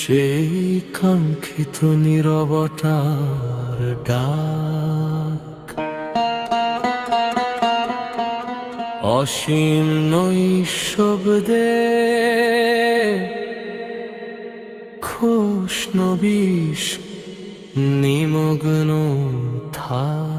সেই কাঙ্ক্ষিত নীরবতার ডাক, অসীম নৈশব্দে খুশনবিশ নিমগ্ন থাক।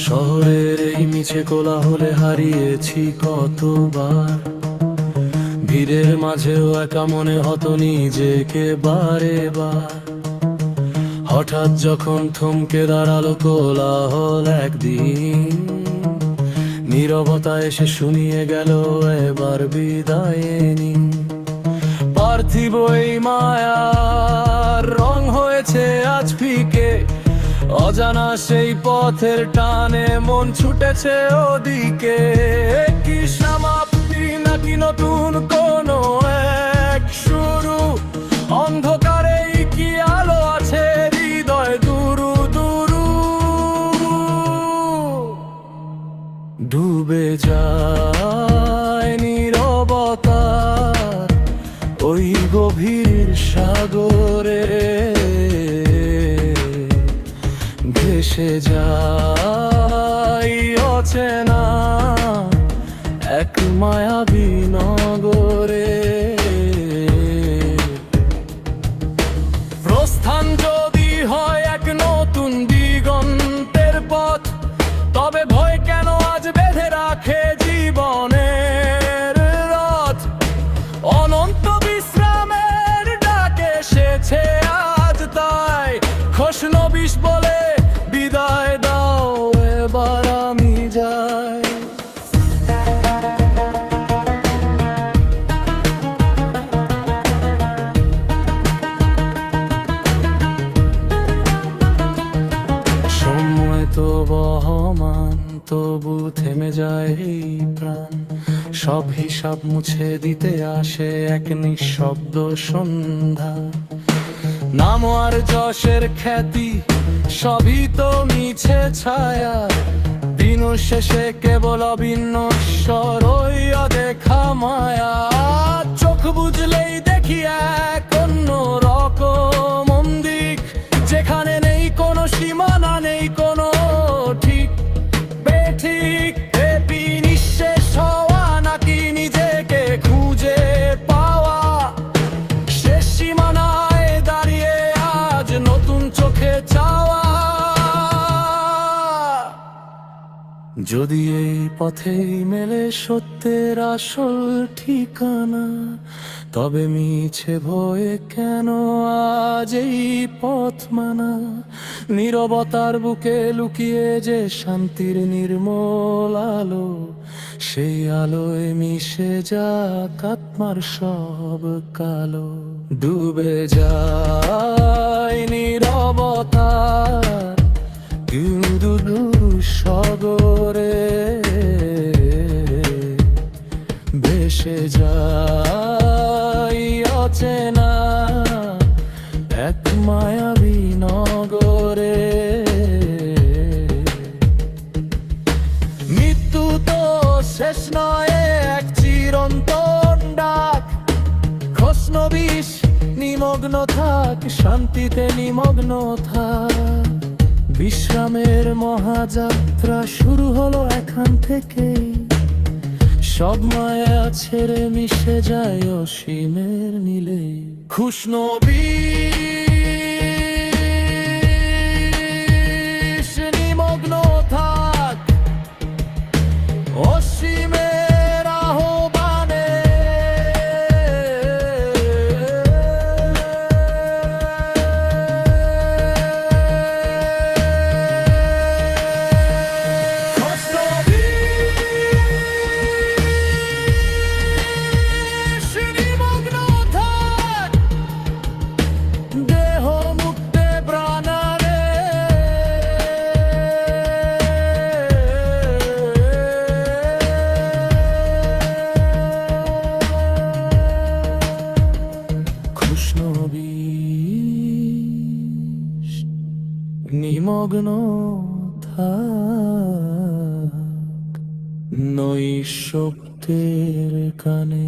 শহরের এই মিছে কোলাহলে হারিয়েছি কতবার, ভিড়ের মাঝেও একা মনে হতো নিজেকে বারে বার। হঠাৎ যখন থমকে দাঁড়ালো কোলাহল একদিন, নীরবতা এসে শুনিয়ে গেল এবার বিদায় নিন। পার্থিব এই মায়ার রং হয়েছে আজ ফিকে, অজানা সেই পথের টানে মন ছুটেছে ওদিকে। কি সমাপ্তি নাকি নতুন কোনো এক শুরু, অন্ধকারেই কি আলো আছে হৃদয় দুরু দুরু। ডুবে যায় নীরবতা ওই গভীর সাগরে, ভেসে যাই অচেনা এক মায়াবী নগরে। প্রস্থান যদি হয় এক নতুন দিগন্তের পথ, তবে ভয় কেন আজ বেঁধে রাখে জীবনের রথ। অনন্ত বিশ্রামের ডাক এসেছে আজ, তাই খুশনবিশ বলে বিদায় দাও, এবার আমি যাই। সময় তো বহমান, তবু থেমে যায় এই প্রাণ। সব হিসাব মুছে দিতে আসে এক নিঃশব্দ সন্ধ্যা। নাম আর যশের খ্যাতি সবই তো মিছে ছায়া, দিন শেষে কেবল অবিনশ্বর ওই অদেখা মায়া। চোখ বুঝলেই দেখি এক অন্য রকম দিক, যেখানে নেই কোনো সীমানা, নেই কোনো ঠিক বেঠিক। এপি নিঃশেষ হওয়া নাকি নিজেকে খুঁজে পাওয়া, শেষ সীমানায় দাঁড়িয়ে আজ নতুন চোখে চাওয়া। যদি এই পথেই মেলে সত্যের আসল ঠিকানা, তবে মিছে ভয়ে কেন আজ এই পথ মানা। নীরবতার বুকে লুকিয়ে যে শান্তির নির্মল আলো, সেই আলোয় মিশে যাক আত্মার সব কালো। ডুবে যায় নীরবতার দুরু সাগরে, ভেসে যায় অচেনা এক মায়াবী নগরে। মৃত্যু তো শেষ নয় এক চিরন্তন ডাক, খুশনবিশ নিমগ্ন থাক, শান্তিতে নিমগ্ন থাক। বিশ্রামের মহাযাত্রা শুরু হলো এখান থেকেই, সব মায়া ছেড়ে মিশে যায় অসীমের নীলে। খুশনবিশ নিমগ্ন থাক অসীমের আহ্বানে। বিষ নিমগ্ন থাক নৈশব্দের কানে।